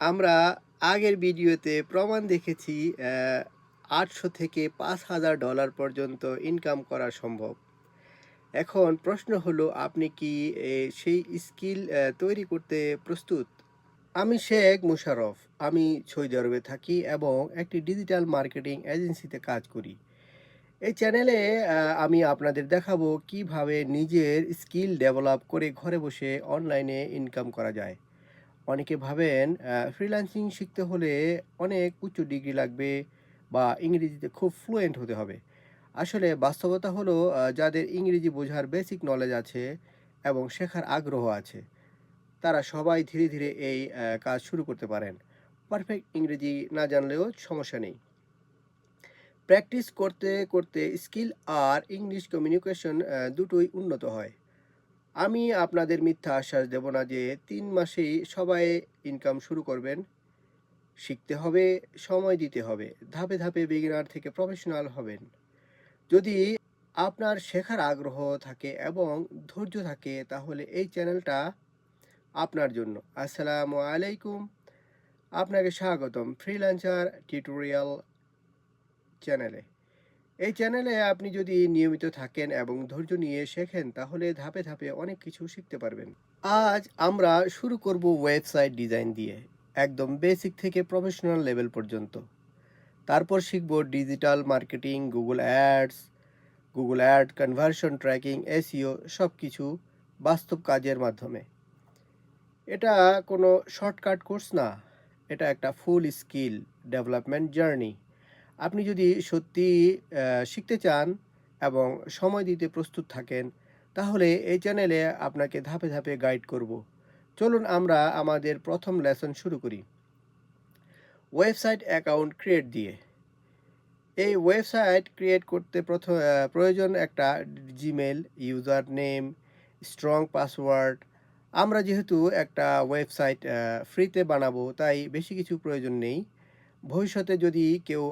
আমরা আগের ভিডিওতে প্রমাণ দেখেছি $800 থেকে $5,000 পর্যন্ত ইনকাম করা সম্ভব। এখন প্রশ্ন হলো আপনি কি সেই স্কিল তৈরি করতে প্রস্তুত? আমি শেখ মুশারফ। আমি সৌদি আরবে থাকি এবং একটি ডিজিটাল মার্কেটিং এজেন্সিতে কাজ করি। এই চ্যানেলে আমি আপনাদের দেখাবো কিভাবে নিজের স্কিল ডেভেলপ করে ঘরে বসে অনলাইনে ইনকাম করা যায়। অনেকে ভাবেন ফ্রিল্যান্সিং শিখতে হলে অনেক উচ্চ ডিগ্রি লাগবে বা ইংরেজিতে খুব ফ্লুয়েন্ট হতে হবে। আসলে বাস্তবতা হলো যাদের ইংরেজি বোঝার বেসিক নলেজ আছে এবং শেখার আগ্রহ আছে, তারা সবাই ধীরে ধীরে এই কাজ শুরু করতে পারেন। পারফেক্ট ইংরেজি না জানলেও সমস্যা নেই। প্র্যাকটিস করতে করতে স্কিল আর ইংলিশ কমিউনিকেশন দুটোই উন্নত হয়। আমি আপনাদের মিথ্যা আশ্বাস দেব না যে 3 মাসেই সবাই ইনকাম শুরু করবেন। শিখতে হবে, সময় দিতে হবে, ধাপে ধাপে বিগিনার থেকে প্রফেশনাল হবেন। যদি আপনার শেখার আগ্রহ থাকে এবং ধৈর্য থাকে তাহলে এই চ্যানেলটা আপনার জন্য। আসসালামু আলাইকুম, আপনাকে স্বাগতম ফ্রিল্যান্সার টিউটোরিয়াল চ্যানেলে। এই চ্যানেলে আপনি যদি নিয়মিত থাকেন এবং ধৈর্য নিয়ে শেখেন তাহলে ধাপে ধাপে অনেক কিছু শিখতে পারবেন। আজ আমরা শুরু করব ওয়েবসাইট ডিজাইন দিয়ে, একদম বেসিক থেকে প্রফেশনাল লেভেল পর্যন্ত। তারপর শিখব digital marketing, Google ad, conversion tracking, SEO, সব কিছু বাস্তব কাজের মাধ্যমে। এটা কোনো শর্টকাট কোর্স না, এটা একটা ফুল স্কিল ডেভেলপমেন্ট জার্নি। আপনি যদি সত্যি শিখতে চান এবং সময় দিতে প্রস্তুত থাকেন তাহলে এই চ্যানেলে আপনাকে ধাপে ধাপে গাইড করব। চলুন আমরা আমাদের প্রথম লেসন শুরু করি, ওয়েবসাইট অ্যাকাউন্ট ক্রিয়েট দিয়ে। এই ওয়েবসাইট ক্রিয়েট করতে প্রয়োজন একটা Gmail, user name, strong password. আমরা যেহেতু একটা ওয়েবসাইট ফ্রিতে বানাবো তাই বেশি কিছু প্রয়োজন নেই। ভবিষ্যতে যদি কেউ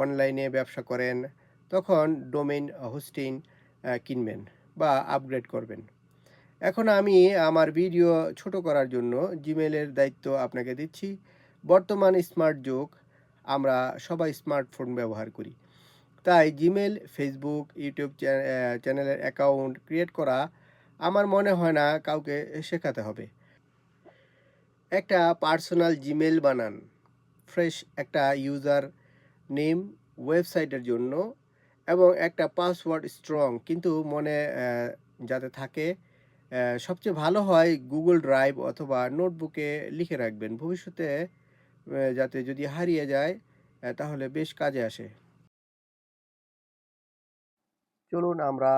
অনলাইনে ব্যবসা করেন তখন ডোমেইন হোস্টিং কিনবেন বা আপগ্রেড করবেন। এখন আমি আমার ভিডিও ছোট করার জন্য জিমেলের দায়িত্ব আপনাকে দিচ্ছি। বর্তমান স্মার্ট যুগ, আমরা সবাই স্মার্টফোন ব্যবহার করি, তাই জিমেল, ফেসবুক, ইউটিউব চ্যানেলের অ্যাকাউন্ট ক্রিয়েট করা আমার মনে হয় না কাউকে শেখাতে হবে। একটা পার্সোনাল জিমেল বানান, ফ্রেশ একটা ইউজার নেম ওয়েবসাইটের জন্য এবং একটা পাসওয়ার্ড স্ট্রং কিন্তু মনে যাতে থাকে। সবচেয়ে ভালো হয় গুগল ড্রাইভ অথবা নোটবুকে লিখে রাখবেন, ভবিষ্যতে যাতে যদি হারিয়ে যায় তাহলে বেশ কাজে আসে। চলুন আমরা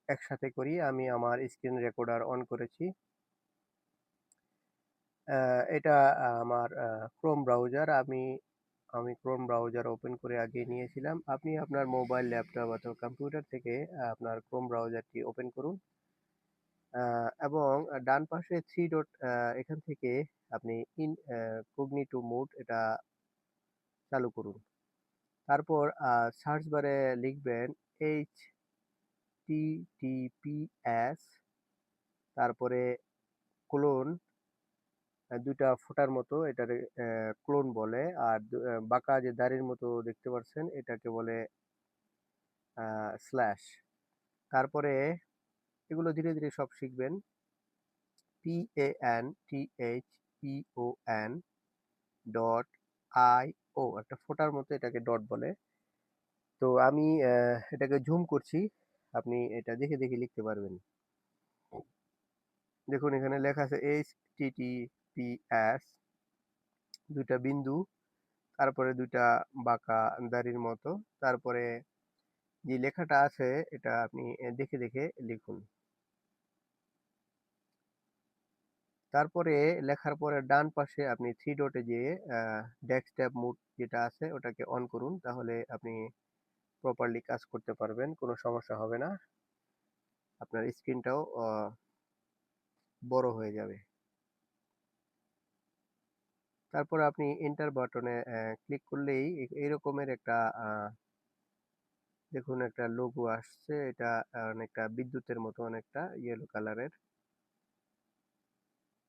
একসাথে করি। আমি আমার স্ক্রিন রেকর্ডার অন করেছি। এটা আমার ক্রোম ব্রাউজার। আমি ক্রোম ব্রাউজার ওপেন করে আগে নিয়েছিলাম। আপনি আপনার মোবাইল, ল্যাপটপ অথবা কম্পিউটার থেকে আপনার ক্রোম ব্রাউজারটি ওপেন করুন এবং ডান পাশে থ্রি ডট, এখান থেকে আপনি ইনকগনিটো মোড এটা চালু করুন। তারপর সার্চ বারে লিখবেন HTTPS, তারপরে ক্লোন, দুইটা ফোঁটার মতো এটারে ক্লোন বলে। আর বাঁকা যে দাড়ির মতো দেখতে পাচ্ছেন এটাকে বলে স্ল্যাশ। তারপরে এগুলো ধীরে ধীরে সব শিখবেন। PANTHEON একটা ফোঁটার মতো এটাকে ডট বলে। তো আমি এটাকে জুম করছি, আপনি এটা দেখে দেখে লিখতে পারবেন। দেখুন এখানে লেখা আছে HTTPS, দুইটা বিন্দু, তারপরে দুইটা বাঁকা দাড়ির মতো, তারপরে যে লেখাটা আছে এটা আপনি দেখে দেখে লিখুন। তারপরে লেখার পরে ডান পাশে আপনি থ্রি ডটে যেয়ে ডেস্কটপ মোড যেটা আছে ওটাকে অন করুন, তাহলে আপনি প্রপারলি কাজ করতে পারবেন, কোনো সমস্যা হবে না, আপনার স্ক্রিনটাও বড় হয়ে যাবে। তারপর আপনি এন্টার বাটনে ক্লিক করলেই এইরকমের একটা দেখুন একটা লোগো আসছে। এটা অনেকটা বিদ্যুতের মতো, অনেকটা ইয়েলো কালারের।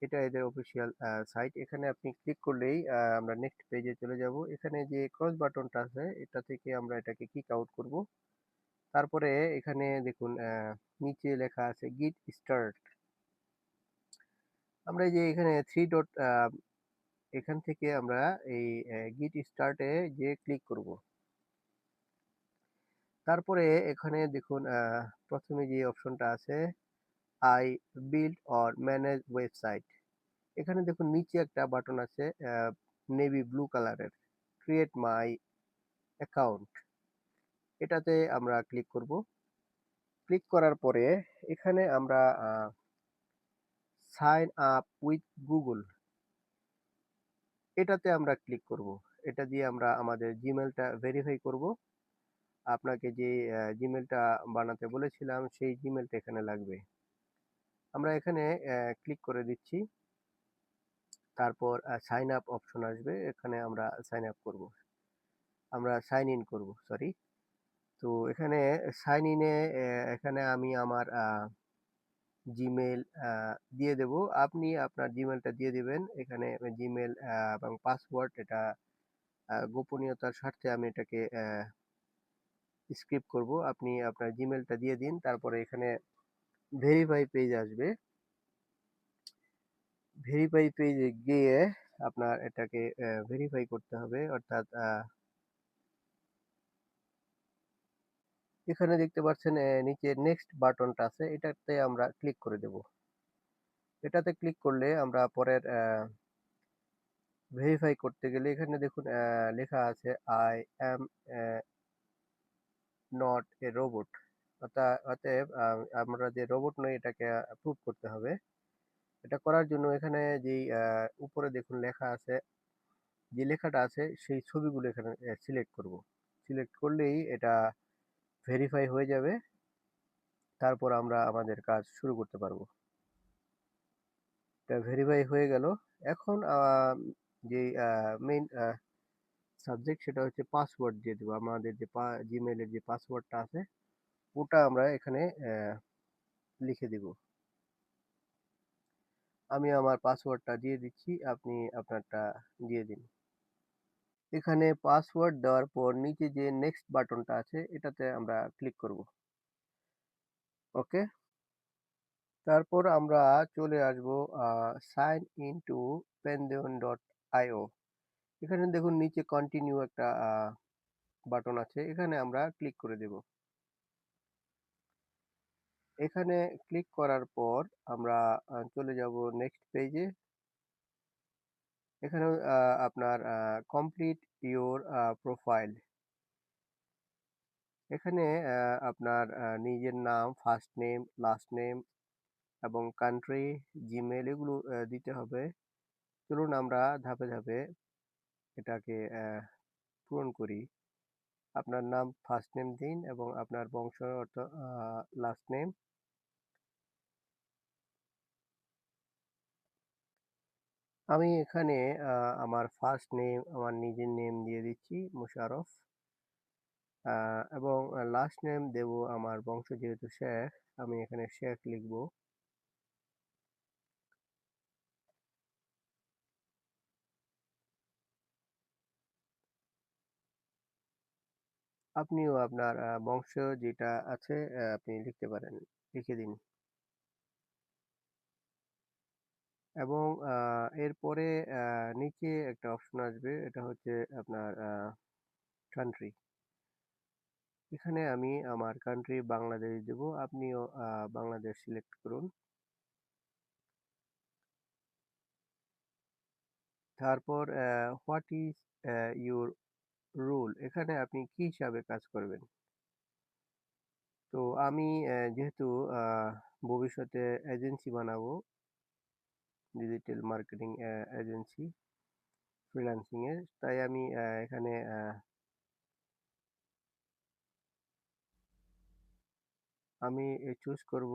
এটা এদের অফিসিয়াল সাইট। এখানে আপনি ক্লিক করলেই আমরা নেক্সট পেজে চলে যাব। এখানে যে ক্রস বাটনটা আছে এটা থেকে আমরা এটাকে কিক আউট করব। তারপরে এখানে দেখুন নিচে লেখা আছে গিট স্টার্ট। আমরা এই যে এখানে থ্রি ডট এখান থেকে আমরা এই গিট স্টার্টে যে ক্লিক করব। তারপরে এখানে দেখুন প্রথমে যে অপশনটা আছে I build or manage website. এখানে দেখুন নিচে একটা বাটন আছে নেভি ব্লু কালারের, ক্রিয়েট মাই অ্যাকাউন্ট। এটাতে আমরা ক্লিক করব। ক্লিক করার পরে এখানে আমরা সাইন আপ উইথ গুগল এটাতে আমরা ক্লিক করব। এটা দিয়ে আমরা আমাদের জিমেলটা ভেরিফাই করব। আপনাকে যে জিমেলটা বানাতে বলেছিলাম সেই জিমেলটা এখানে লাগবে। আমরা এখানে ক্লিক করে দিচ্ছি। তারপর সাইন আপ অপশন আসবে, এখানে আমরা সাইন আপ করব, আমরা সাইন ইন করব, সরি। তো এখানে সাইন ইনে এখানে আমি আমার জিমেল দিয়ে দেব। আপনি আপনার জিমেলটা দিয়ে দিবেন। এখানে জিমেল এবং পাসওয়ার্ড এটা গোপনীয়তার স্বার্থে আমি এটাকে স্ক্রিপ্ট করব। আপনি আপনার জিমেলটা দিয়ে দিন। তারপরে এখানে ভেরিফাই পেজ আসবে। ভেরিফাই পেজে গিয়ে আপনার এটাকে ভেরিফাই করতে হবে, অর্থাৎ এখানে দেখতে পাচ্ছেন নিচে নেক্সট বাটনটা আছে, এটাতে আমরা ক্লিক করে দেব। এটাতে ক্লিক করলে আমরা পরের ভেরিফাই করতে গেলে এখানে দেখুন লেখা আছে I am not a robot. অতএব আমরা যে রোবট নই এটাকে প্রুভ করতে হবে। এটা করার জন্য এখানে যেই উপরে দেখুন লেখা আছে, যে লেখাটা আছে সেই ছবিগুলো এখানে সিলেক্ট করব। সিলেক্ট করলেই এটা ভেরিফাই হয়ে যাবে। তারপর আমরা আমাদের কাজ শুরু করতে পারবো। এটা ভেরিফাই হয়ে গেল। এখন যে মেইন সাবজেক্ট সেটা হচ্ছে পাসওয়ার্ড দিয়ে দেবো। আমাদের যে জিমেলের যে পাসওয়ার্ডটা আছে ওটা আমরা এখানে লিখে দিব। আমি আমার পাসওয়ার্ডটা দিয়ে দিচ্ছি, আপনি আপনারটা দিয়ে দিন। এখানে পাসওয়ার্ড দেওয়ার পর নিচে যে নেক্সট বাটনটা আছে এটাতে আমরা ক্লিক করব। ওকে। তারপর আমরা চলে আসব সাইন ইন টু pantheon.io। এখানে দেখুন নিচে কন্টিনিউ একটা বাটন আছে, এখানে আমরা ক্লিক করে দেব। এখানে ক্লিক করার পর আমরা চলে যাব নেক্সট পেজে। এখানে আপনার কমপ্লিট ইওর প্রোফাইল। এখানে আপনার নিজের নাম, ফার্স্ট নেম, লাস্ট নেম এবং কান্ট্রি, জিমেল এগুলো দিতে হবে। চলুন আমরা ধাপে ধাপে এটাকে পূরণ করি। আপনার নাম ফার্স্ট নেম দিন এবং আপনার বংশ অর্থ লাস্ট নেম। আমি এখানে আমার ফার্স্ট নেম আমার নিজের নেম দিয়ে দিচ্ছি মুশারফ, এবং লাস্ট নেম দেব আমার বংশ যেহেতু শেখ, আমি এখানে শেখ লিখব। আপনিও আপনার বংশ যেটা আছে আপনি লিখতে পারেন, লিখে দিন। এবং এরপরে নিচে একটা অপশন আসবে, এটা হচ্ছে আপনার কান্ট্রি। এখানে আমি আমার কান্ট্রি বাংলাদেশ দেব, আপনিও বাংলাদেশ সিলেক্ট করুন। তারপর হোয়াট ইজ ইউর রোল, এখানে আপনি কি হিসাবে কাজ করবেন। তো আমি যেহেতু ভবিষ্যতে এজেন্সি বানাবো, ডিজিটাল মার্কেটিং এজেন্সি ফ্রিল্যান্সিং এর, তাই আমি এখানে আমি চুজ করব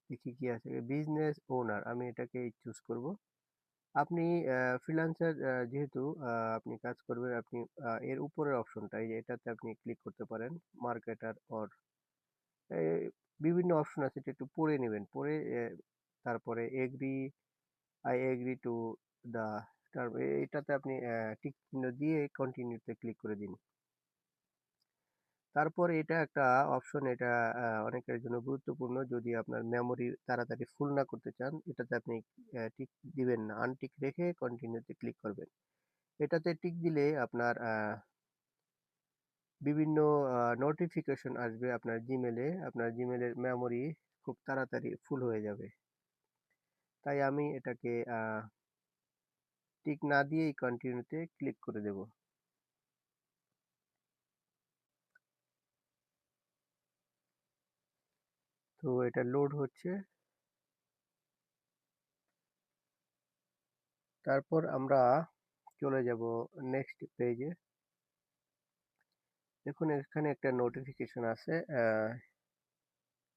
দেখি কি আছে, বিজনেস ওনার, আমি এটাকে চুজ করব। আপনি ফ্রিল্যান্সার যেহেতু আপনি কাজ করবেন, আপনি এর উপরের অপশনটা এই যে এটাতে আপনি ক্লিক করতে পারেন, মার্কেটার অর এ বিভিন্ন অপশন আছে, এটা একটু পড়ে নেবেন। পড়ে তারপরে agree, I agree to the term, এটাতে আপনি টিক চিহ্ন দিয়ে কন্টিনিউ তে ক্লিক করে দিন। তারপর এটা একটা অপশন, এটা অনেকের জন্য গুরুত্বপূর্ণ। যদি আপনার মেমোরি তাড়াতাড়ি ফুল না করতে চান, এটাতে আপনি টিক দিবেন না। আনটিক রেখে কন্টিনিউ তে ক্লিক করবেন। এটাতে টিক দিলে আপনার বিভিন্ন নোটিফিকেশন আসবে আপনার জিমেলে। আপনার জিমেলের মেমোরি খুব তাড়াতাড়ি ফুল হয়ে যাবে। তাই আমি এটাকে টিক না দিয়েই কন্টিনিউ তে ক্লিক করে দেব। তো এটা লোড হচ্ছে। তারপর আমরা চলে যাব নেক্সট পেজে। দেখুন এখানে একটা নোটিফিকেশন আছে।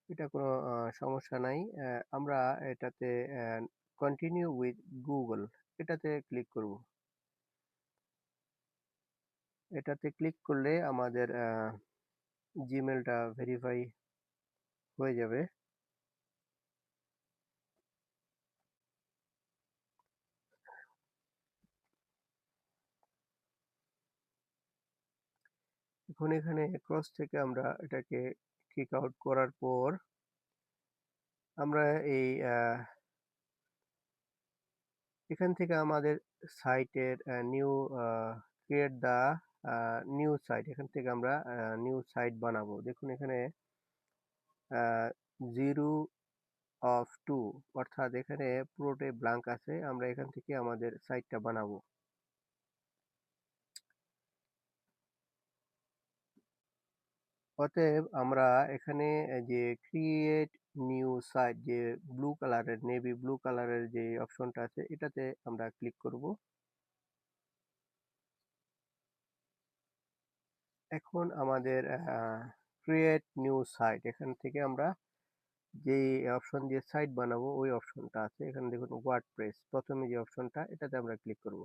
এটা কোনো সমস্যা নাই। আমরা এটাতে কন্টিনিউ উইথ গুগল, এটাতে ক্লিক করব। এটাতে ক্লিক করলে আমাদের জিমেলটা ভেরিফাই হয়ে যাবে। এখন এখানে ক্রস থেকে আমরা এটাকে কিক আউট করার পর আমরা এই এখান থেকে আমাদের সাইটের new create the new site, এখান থেকে আমরা নিউ সাইট বানাবো। দেখুন এখানে 0 of 2, অর্থাৎ এখানে পুরোটাই ব্ল্যাঙ্ক আছে। আমরা এখান থেকে আমাদের সাইটটা বানাবো। অতএব আমরা এখানে যে ক্রিয়েট নিউ সাইট, যে ব্লু কালারের, নেভি ব্লু কালারের যে অপশনটা আছে, এটাতে আমরা ক্লিক করব। এখন আমাদের ক্রিয়েট নিউ সাইট, এখান থেকে আমরা যে অপশন দিয়ে সাইট বানাবো ওই অপশনটা আছে। এখানে দেখুন ওয়ার্ডপ্রেস, প্রথমে যে অপশনটা, এটাতে আমরা ক্লিক করব।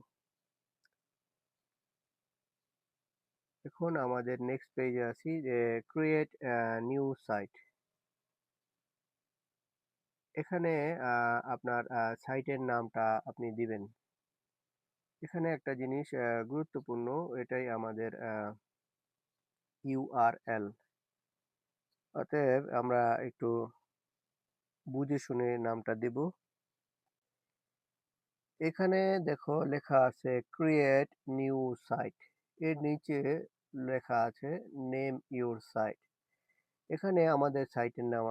এখন আমাদের নেক্সট পেজে আছি, যে ক্রিয়েট নিউ সাইট। এখানে আপনার সাইটের নামটা আপনি দিবেন। এখানে একটা জিনিস গুরুত্বপূর্ণ, এটাই আমাদের ইউআরএল। অতএব আমরা একটু বুঝে শুনে নামটা দেব। এখানে দেখো লেখা আছে ক্রিয়েট নিউ সাইট, এর নিচে লেখা আছে নেম ইউর সাইট। এখানে আমাদের সাইটের নাম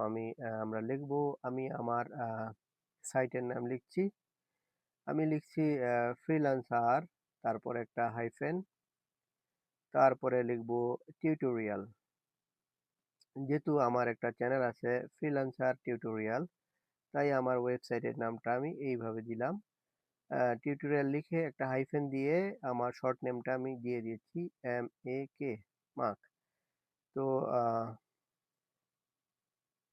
আমরা লিখব। আমি আমার সাইটের নাম লিখছি। আমি লিখছি ফ্রিল্যান্সার, তারপর একটা হাইফেন, তারপরে লিখব টিউটোরিয়াল। যেহেতু আমার একটা চ্যানেল আছে ফ্রিল্যান্সার টিউটোরিয়াল, তাই আমার ওয়েবসাইটের নামটা আমি এইভাবে দিলাম। টিউটোরিয়াল লিখে একটা হাইফেন দিয়ে আমার শর্ট নেমটা আমি দিয়ে দিয়েছি MAK, মাক। তো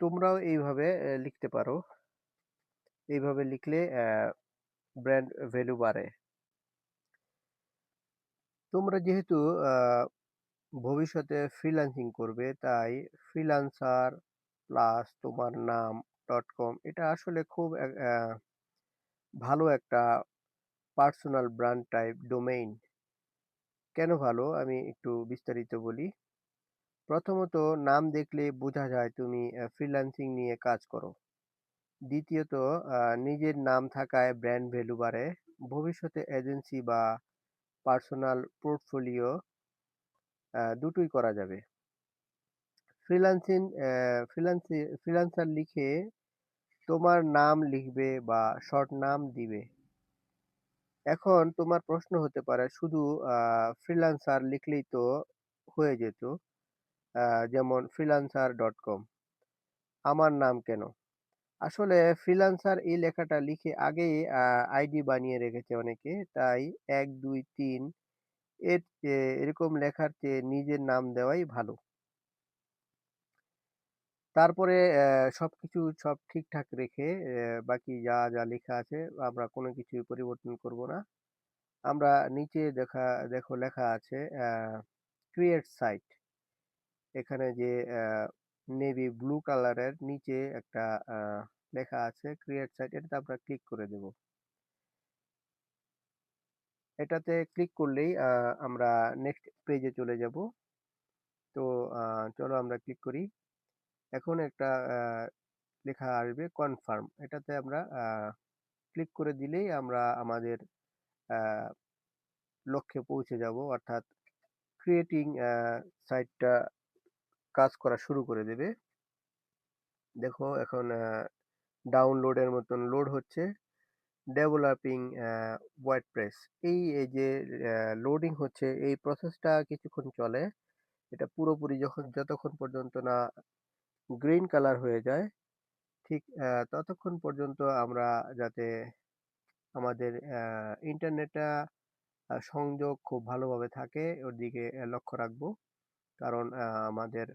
তোমরাও এইভাবে লিখতে পারো। এইভাবে লিখলে ব্র্যান্ড ভ্যালু বাড়ে। তোমরা যেহেতু ভবিষ্যতে ফ্রিল্যান্সিং করবে, তাই ফ্রিল্যান্সার প্লাস তোমার নাম .com, এটা আসলে খুব ভালো একটা পার্সোনাল ব্র্যান্ড টাইপ ডোমেইন। কেন ভালো, আমি একটু বিস্তারিত বলি। প্রথমত, নাম দেখলে বোঝা যায় তুমি ফ্রিল্যান্সিং নিয়ে কাজ করো। দ্বিতীয়ত, নিজের নাম থাকায় ব্র্যান্ড ভ্যালু বাড়ে। ভবিষ্যতে এজেন্সি বা পার্সোনাল পোর্টফোলিও দুটোই করা যাবে। ফ্রিল্যান্সিং ফ্রিল্যান্সার লিখে তোমার নাম লিখবে বা শর্ট নাম দিবে। এখন তোমার প্রশ্ন হতে পারে, শুধু ফ্রিল্যান্সার লিখলেই তো হয়ে যেত, যেমন freelancer.com, আমার নাম কেন? আসলে ফ্রিল্যান্সার এই লেখাটা লিখে আগেই আইডি বানিয়ে রেখেছে অনেকে, তাই 1 2 3 এর এরকম লেখার চেয়ে নিজের নাম দেওয়াই ভালো। তারপরে সবকিছু সব ঠিকঠাক রেখে বাকি যা যা লেখা আছে আমরা কোনো কিছুই পরিবর্তন করব না। আমরা নিচে দেখো লেখা আছে ক্রিয়েট সাইট। এখানে যে নেভি ব্লু কালারের নিচে একটা লেখা আছে ক্রিয়েট সাইট, এটাতে আমরা ক্লিক করে দেব। এটাতে ক্লিক করলেই আমরা নেক্সট পেজে চলে যাব। তো চলো আমরা ক্লিক করি। এখন একটা লেখা আসবে কনফার্ম, এটাতে আমরা ক্লিক করে দিলেই আমরা আমাদের আহ, লক্ষ্যে পৌঁছে যাব, অর্থাৎ ক্রিয়েটিং সাইটটা কাজ করা শুরু করে দেবে। দেখো এখন ডাউনলোডের মতন লোড হচ্ছে। ডেভেলপিং ওয়ার্ডপ্রেস, এই যে লোডিং হচ্ছে, এই প্রসেসটা কিছুক্ষণ চলে। এটা পুরোপুরি যতক্ষণ পর্যন্ত না গ্রিন কালার হয়ে যায়, ঠিক ততক্ষণ পর্যন্ত আমরা যাতে আমাদের ইন্টারনেটটা সংযোগ খুব ভালোভাবে থাকে ওর দিকে লক্ষ্য রাখবো। কারণ আমাদের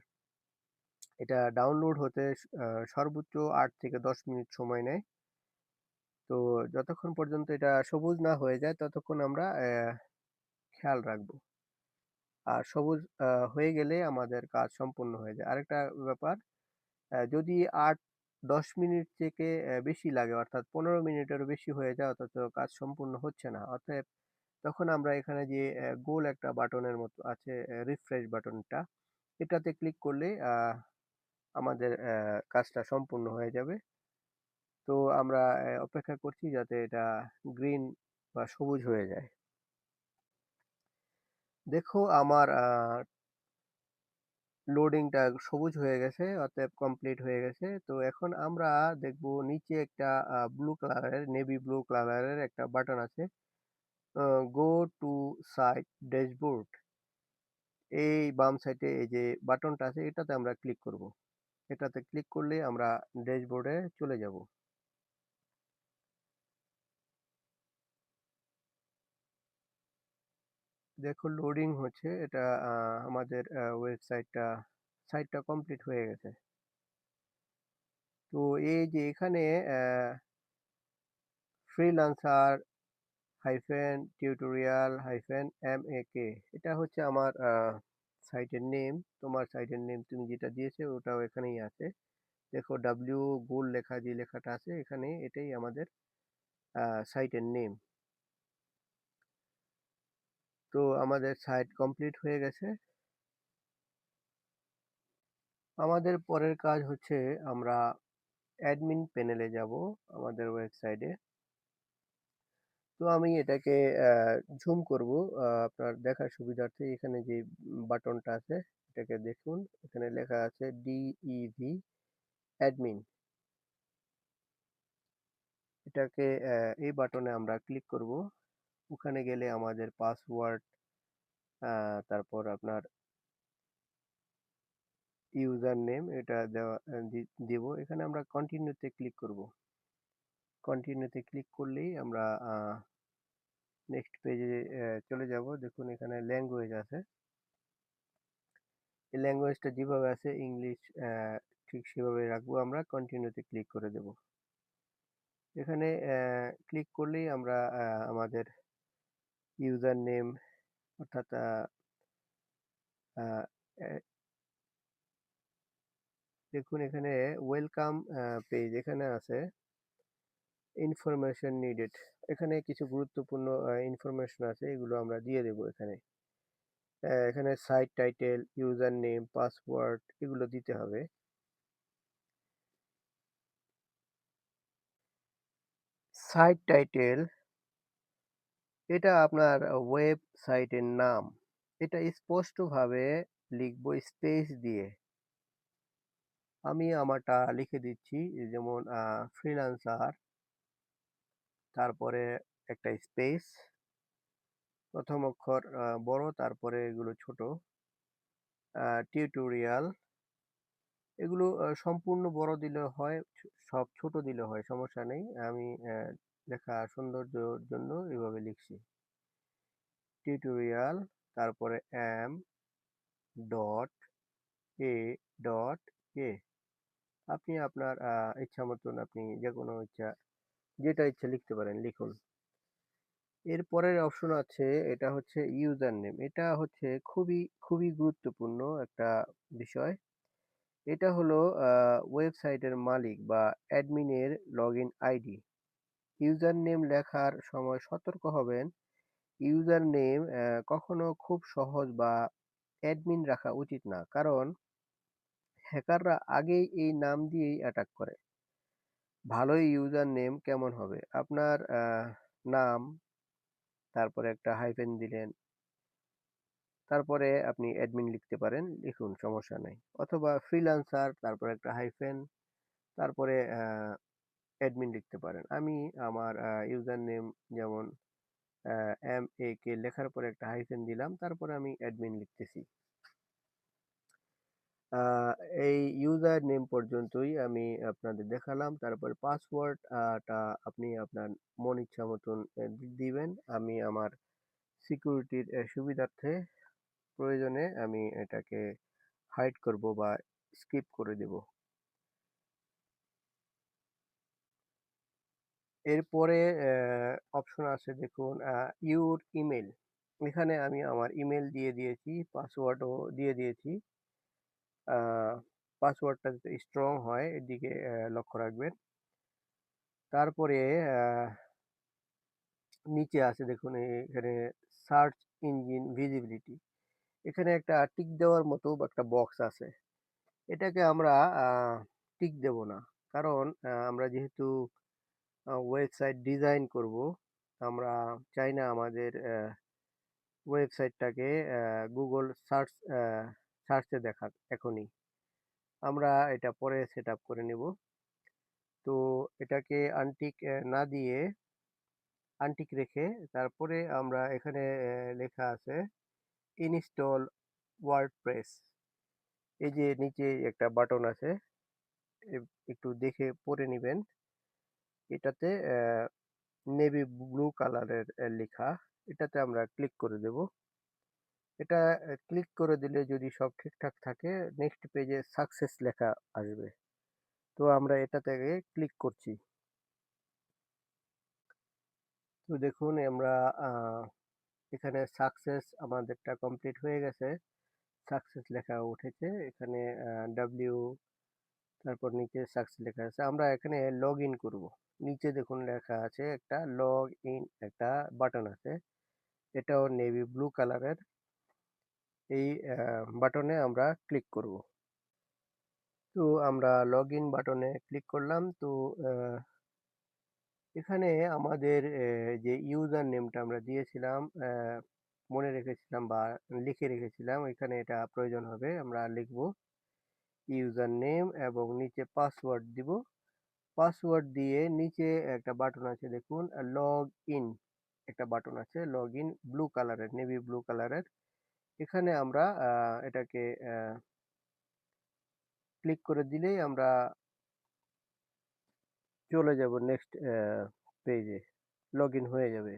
এটা ডাউনলোড হতে সর্বোচ্চ 8 থেকে 10 মিনিট সময় নেয়। তো যতক্ষণ পর্যন্ত এটা সবুজ না হয়ে যায় ততক্ষণ আমরা খেয়াল রাখবো। আর সবুজ হয়ে গেলে আমাদের কাজ সম্পূর্ণ হয়ে যায়। আরেকটা ব্যাপার, যদি 8-10 মিনিট থেকে বেশি লাগে, অর্থাৎ 15 মিনিটেরও বেশি হয়ে যায় অথচ কাজ সম্পূর্ণ হচ্ছে না, অতএব তখন আমরা এখানে যে গোল একটা বাটনের মতো আছে, রিফ্রেশ বাটনটা, এটাতে ক্লিক করলে আমাদের কাজটা সম্পূর্ণ হয়ে যাবে। তো আমরা অপেক্ষা করছি যাতে এটা গ্রিন বা সবুজ হয়ে যায়। দেখো আমার লোডিংটা সবুজ হয়ে গেছে, অতএব কমপ্লিট হয়ে গেছে। তো এখন আমরা দেখব নিচে একটা ব্লু কালারের, নেভি ব্লু কালারের একটা বাটন আছে, গো টু সাইট ড্যাশবোর্ড। এই বাম সাইডে এই যে বাটনটা আছে এটাতে আমরা ক্লিক করব। এটাতে ক্লিক করলে আমরা ড্যাশবোর্ডে চলে যাব। দেখো লোডিং হচ্ছে, এটা আমাদের ওয়েবসাইটটা সাইটটা কমপ্লিট হয়ে গেছে। তো এই যে এখানে freelancer hyphen tutorial hyphen MAK, এটা হচ্ছে আমার সাইটের নেম। তোমার সাইটের নেম তুমি যেটা দিয়েছে ওটাও এখানেই আছে। দেখো ডাব্লিউ গোল লেখা যে লেখাটা আছে এখানে, এটাই আমাদের সাইটের নেম। তো আমাদের সাইট কমপ্লিট হয়ে গেছে। আমাদের পরের কাজ হচ্ছে আমরা অ্যাডমিন প্যানেলে যাব আমাদের ওয়েবসাইটে। তো আমি এটাকে ঝুম করব আপনার দেখার সুবিধার্থে। এখানে যে বাটনটা আছে এটাকে দেখুন, এখানে লেখা আছে DEV অ্যাডমিন। এটাকে এই বাটনে আমরা ক্লিক করব। ওখানে গেলে আমাদের পাসওয়ার্ড, তারপর আপনার ইউজার নেম এটা দেওয়া দিব। এখানে আমরা কন্টিনিউতে ক্লিক করব। কন্টিনিউতে ক্লিক করলেই আমরা নেক্সট পেজে চলে যাব। দেখুন এখানে ল্যাঙ্গুয়েজ আছে, এই ল্যাঙ্গুয়েজটা যেভাবে আছে ইংলিশ ঠিক সেভাবে রাখবো। আমরা কন্টিনিউতে ক্লিক করে দেব। এখানে ক্লিক করলেই আমরা আমাদের ইউজার নেম, অর্থাৎ আহ, এ- দেখুন এখানে ওয়েলকাম পেজ এখানে আছে, ইনফরমেশন নিডেড, এখানে কিছু গুরুত্বপূর্ণ ইনফরমেশন আছে, এগুলো আমরা দিয়ে দেব এখানে। এখানে site title, user name, password এগুলো দিতে হবে। সাইট টাইটেল, এটা আপনার ওয়েবসাইটের নাম, এটা স্পষ্টভাবে লিখবো স্পেস দিয়ে। আমি আমারটা লিখে দিচ্ছি, যেমন ফ্রিল্যান্সার, তারপরে একটা স্পেস, প্রথম অক্ষর বড়, তারপরে এগুলো ছোট, টিউটোরিয়াল, এগুলো সম্পূর্ণ বড় দিলে হয়, সব ছোট দিলে হয়, সমস্যা নেই। আমি লেখা সৌন্দর্যের জন্য এভাবে লিখছি, টিউটোরিয়াল, তারপরে m.a.k। আপনি আপনার ইচ্ছা মতন আপনি যে কোনো যেটা ইচ্ছা লিখতে পারেন, লিখুন। এর পরের অপশন আছে, এটা হচ্ছে ইউজার নেম। এটা হচ্ছে খুবই খুবই গুরুত্বপূর্ণ একটা বিষয়। এটা হলো ওয়েবসাইটের মালিক বা অ্যাডমিনের লগইন আইডি। ইউজার নেম লেখার সময় সতর্ক হবেন। ইউজার নেম কখনো খুব সহজ বা অ্যাডমিন রাখা উচিত না, কারণ হ্যাকাররা আগেই এই নাম দিয়েই অ্যাটাক করে। ভালো ইউজার নেম কেমন হবে? আপনার নাম, তারপরে একটা হাইফেন দিলেন, তারপরে আপনি অ্যাডমিন লিখতে পারেন, লিখুন, সমস্যা নেই। অথবা ফ্রিল্যান্সার, তারপরে একটা হাইফেন, তারপরে অ্যাডমিন লিখতে পারেন। আমি আমার ইউজার নেম যেমন MAK লেখার পরে একটা হাইফেন দিলাম, তারপরে আমি অ্যাডমিন লিখতেছি। আহ, এই ইউজার নেম পর্যন্তই আমি আপনাদের দেখালাম। তারপর পাসওয়ার্ডটা আপনি আপনার মন ইচ্ছা মতন দিবেন। আমি আমার সিকিউরিটির সুবিধার্থে প্রয়োজনে আমি এটাকে হাইড করব বা স্কিপ করে দেব। এরপরে অপশন আছে, দেখুন, ইউর ইমেল। এখানে আমি আমার ইমেল দিয়ে দিয়েছি, পাসওয়ার্ডও দিয়ে দিয়েছি। পাসওয়ার্ডটা যাতে স্ট্রং হয় এদিকে লক্ষ্য রাখবেন। তারপরে আহ, নিচে আছে, দেখুন, এখানে সার্চ ইঞ্জিন ভিজিবিলিটি। এখানে একটা টিক দেওয়ার মতো একটা বক্স আছে। এটাকে আমরা টিক দেব না, কারণ আমরা যেহেতু ওয়েবসাইট ডিজাইন করব, আমরা চাই না আমাদের ওয়েবসাইটটাকে গুগল সার্চে দেখাক এখনই। আমরা এটা পরে সেট আপ করে নেব। তো এটাকে আনটিক না দিয়ে, আনটিক রেখে, তারপরে আমরা এখানে লেখা আছে ইনস্টল ওয়ার্ডপ্রেস। এই যে নিচে একটা বাটন আছে, একটু দেখে পড়ে নেবেন। এটাতে নেভি ব্লু কালারের লেখা, এটাতে আমরা ক্লিক করে দেব। এটা ক্লিক করে দিলে যদি সব ঠিকঠাক থাকে, নেক্সট পেজে সাকসেস লেখা আসবে। তো আমরা এটা থেকে ক্লিক করছি। তো দেখুন, আমরা আহ, এখানে সাকসেস আমাদেরটা কমপ্লিট হয়ে গেছে। সাকসেস লেখা উঠেছে এখানে, ডাব্লিউ, তারপর নিচে সাকসেস লেখা আছে। আমরা এখানে লগ ইন করবো। নিচে দেখুন লেখা আছে একটা লগ ইন, একটা বাটন আছে, এটাও নেভি ব্লু কালারের। এই বাটনে আমরা ক্লিক করব। তো আমরা লগ ইন বাটনে ক্লিক করলাম। তো আহ, এখানে আমাদের যে ইউজার নেমটা আমরা দিয়েছিলাম, মনে রেখেছিলাম বা লিখে রেখেছিলাম, এখানে এটা প্রয়োজন হবে। আমরা লিখব ইউজার নেম এবং নিচে পাসওয়ার্ড দিব। পাসওয়ার্ড দিয়ে নিচে একটা বাটন আছে, দেখুন, লগ ইন, একটা বাটন আছে লগ ইন, ব্লু কালারের, নেভি ব্লু কালারের। এখানে আমরা এটাকে ক্লিক করে দিলেই আমরা চলে যাব নেক্সট পেজে, লগ ইন হয়ে যাবে।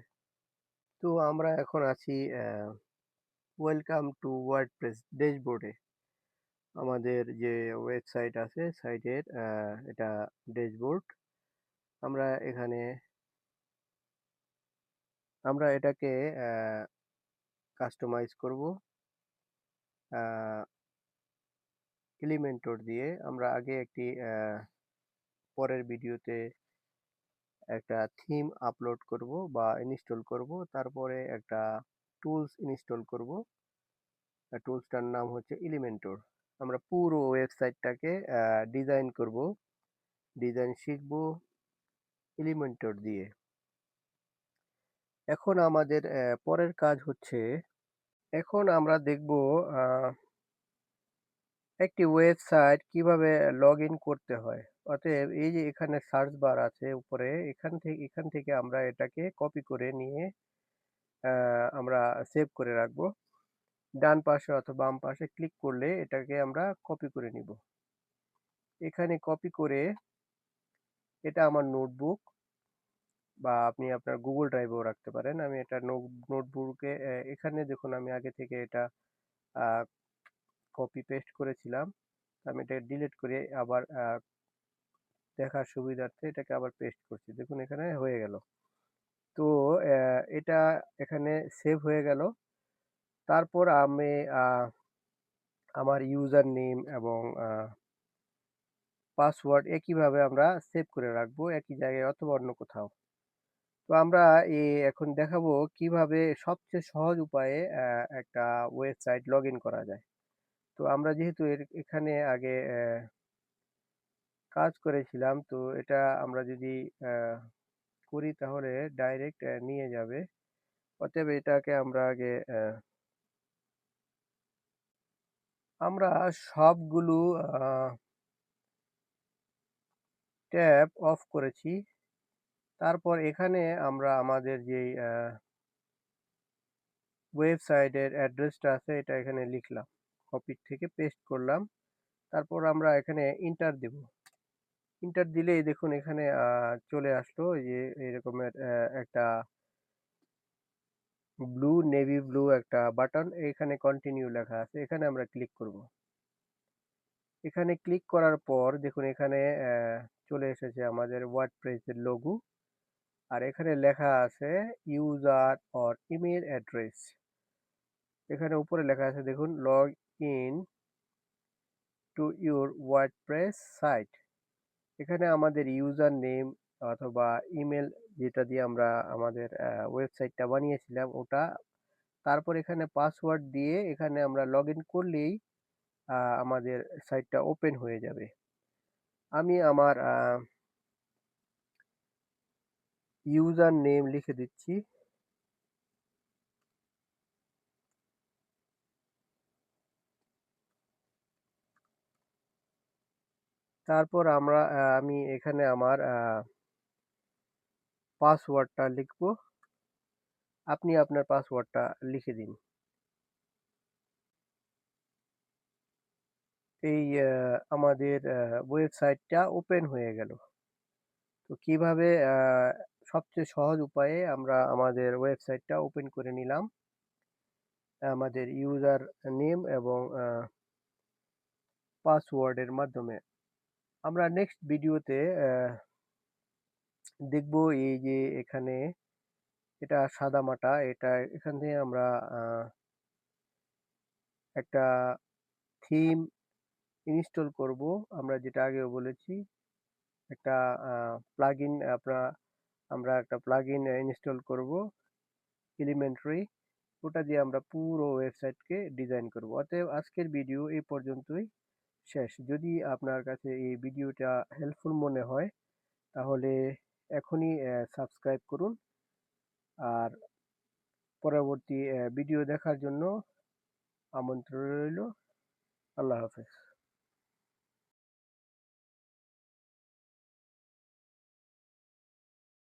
তো আমরা এখন আছি ওয়েলকাম টু ওয়ার্ডপ্রেস ড্যাশবোর্ডে। আমাদের যে ওয়েবসাইট আছে, সাইটের এটা ড্যাশবোর্ড। আমরা এখানে আমরা এটাকে কাস্টমাইজ করব এলিমেন্টর দিয়ে। আমরা আগে একটি পরের ভিডিওতে একটা থিম আপলোড করব বা ইনস্টল করব, তারপরে একটা টুলস ইনস্টল করব। টুলসটার নাম হচ্ছে এলিমেন্টর। আমরা পুরো ওয়েবসাইটটাকে ডিজাইন করব, ডিজাইন শিখব এলিমেন্টর দিয়ে। এখন আমাদের পরের কাজ হচ্ছে, এখন আমরা দেখব আহ, একটি ওয়েবসাইট কিভাবে লগ ইন করতে হয়। অতএব এই যে এখানে সার্চ বার আছে উপরে, এখান থেকে আমরা এটাকে কপি করে নিয়ে আমরা সেভ করে রাখবো। ডান পাশে অথবা বাম পাশে ক্লিক করলে এটাকে আমরা কপি করে নিব। এখানে কপি করে, এটা আমার নোটবুক, বা আপনি আপনার গুগল ড্রাইভেও রাখতে পারেন। আমি এটা নোটবুকে, এখানে দেখুন আমি আগে থেকে এটা কপি পেস্ট করেছিলাম। আমি এটা ডিলিট করে আবার দেখার সুবিধার্থে এটাকে আবার পেস্ট করছি। দেখুন এখানে হয়ে গেল। তো এটা এখানে সেভ হয়ে গেল। তারপর আমি আমার ইউজার নেম এবং পাসওয়ার্ড একইভাবে আমরা সেভ করে রাখবো একই জায়গায় অথবা অন্য কোথাও। তো আমরা এখন দেখাবো কিভাবে সবচেয়ে সহজ উপায়ে একটা ওয়েবসাইট লগ ইন করা যায়। তো আমরা যেহেতু এখানে আগে কাজ করেছিলাম, তো এটা আমরা যদি করি তাহলে ডাইরেক্ট নিয়ে যাবে। অতএব এটাকে আমরা আগে আমরা সবগুলো ট্যাব অফ করেছি। তারপর এখানে আমরা আমাদের যেই ওয়েবসাইটের অ্যাড্রেসটা আছে এটা এখানে লিখলাম, কপি থেকে পেস্ট করলাম। তারপর আমরা এখানে ইন্টার দেব। ইন্টার দিলেই দেখুন এখানে চলে আসলো এই যে এরকমের একটা ব্লু নেভি ব্লু একটা বাটন, এখানে কন্টিনিউ লেখা আছে, এখানে আমরা ক্লিক করব। এখানে ক্লিক করার পর দেখুন এখানে চলে এসেছে আমাদের ওয়ার্ডপ্রেসের লোগো। আর এখানে লেখা আছে ইউজার অর ইমেল অ্যাড্রেস। এখানে উপরে লেখা আছে দেখুন log in to your WordPress site. এখানে আমাদের ইউজার নেম অথবা ইমেল যেটা দিয়ে আমরা আমাদের ওয়েবসাইটটা বানিয়েছিলাম ওটা, তারপর এখানে পাসওয়ার্ড দিয়ে এখানে আমরা লগ ইন করলেই আমাদের সাইটটা ওপেন হয়ে যাবে। আমি আমার ইউজার নেম লিখে দিচ্ছি। তারপর আমি এখানে আমার পাসওয়ার্ডটা লিখব। আপনি আপনার পাসওয়ার্ডটা লিখে দিন। এই আমাদের ওয়েবসাইটটা ওপেন হয়ে গেল। তো কিভাবে সবচেয়ে সহজ উপায়ে আমরা আমাদের ওয়েবসাইটটা ওপেন করে নিলাম আমাদের ইউজার নেম এবং পাসওয়ার্ডের মাধ্যমে। আমরা নেক্সট ভিডিওতে দেখব এই যে এখানে এটা সাদামাটা, এটা এখান থেকে আমরা একটা থিম ইনস্টল করব। আমরা যেটা আগেও বলেছি একটা প্লাগইন আমরা একটা প্লাগইন ইনস্টল করব এলিমেন্টরি, ওটা দিয়ে আমরা পুরো ওয়েবসাইটকে ডিজাইন করব। অতএব আজকের ভিডিও এই পর্যন্তই শেষ। যদি আপনার কাছে এই ভিডিওটা হেল্পফুল মনে হয় তাহলে এখনই সাবস্ক্রাইব করুন। আর পরবর্তী ভিডিও দেখার জন্য আমন্ত্রণ রইল। আল্লাহ হাফেজ।